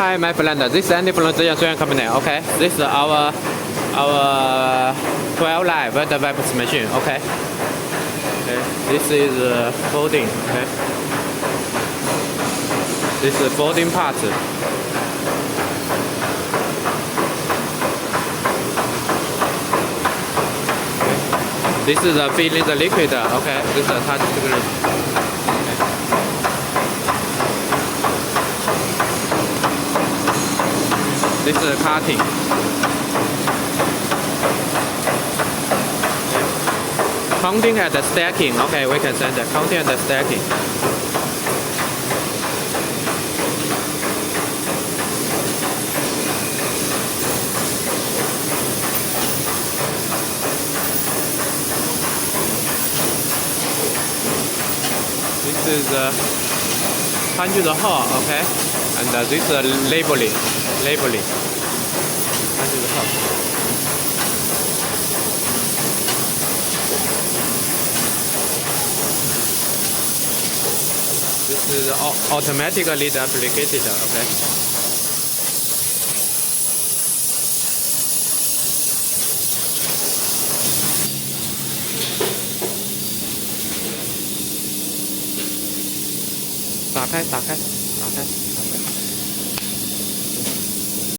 hi, my friend. This is Andy from Zhejiang Company. Okay, this is our 12 live the web machine. Okay. Okay. This is folding. Okay. This is folding part. This is filling the liquid. Okay. This is a touch screen. This is cutting. Counting and stacking. Okay, we can send the counting and stacking. This is 100 hot. Okay, and this is labeling. 100 hot. This is automatically duplicated, okay? Xả khai.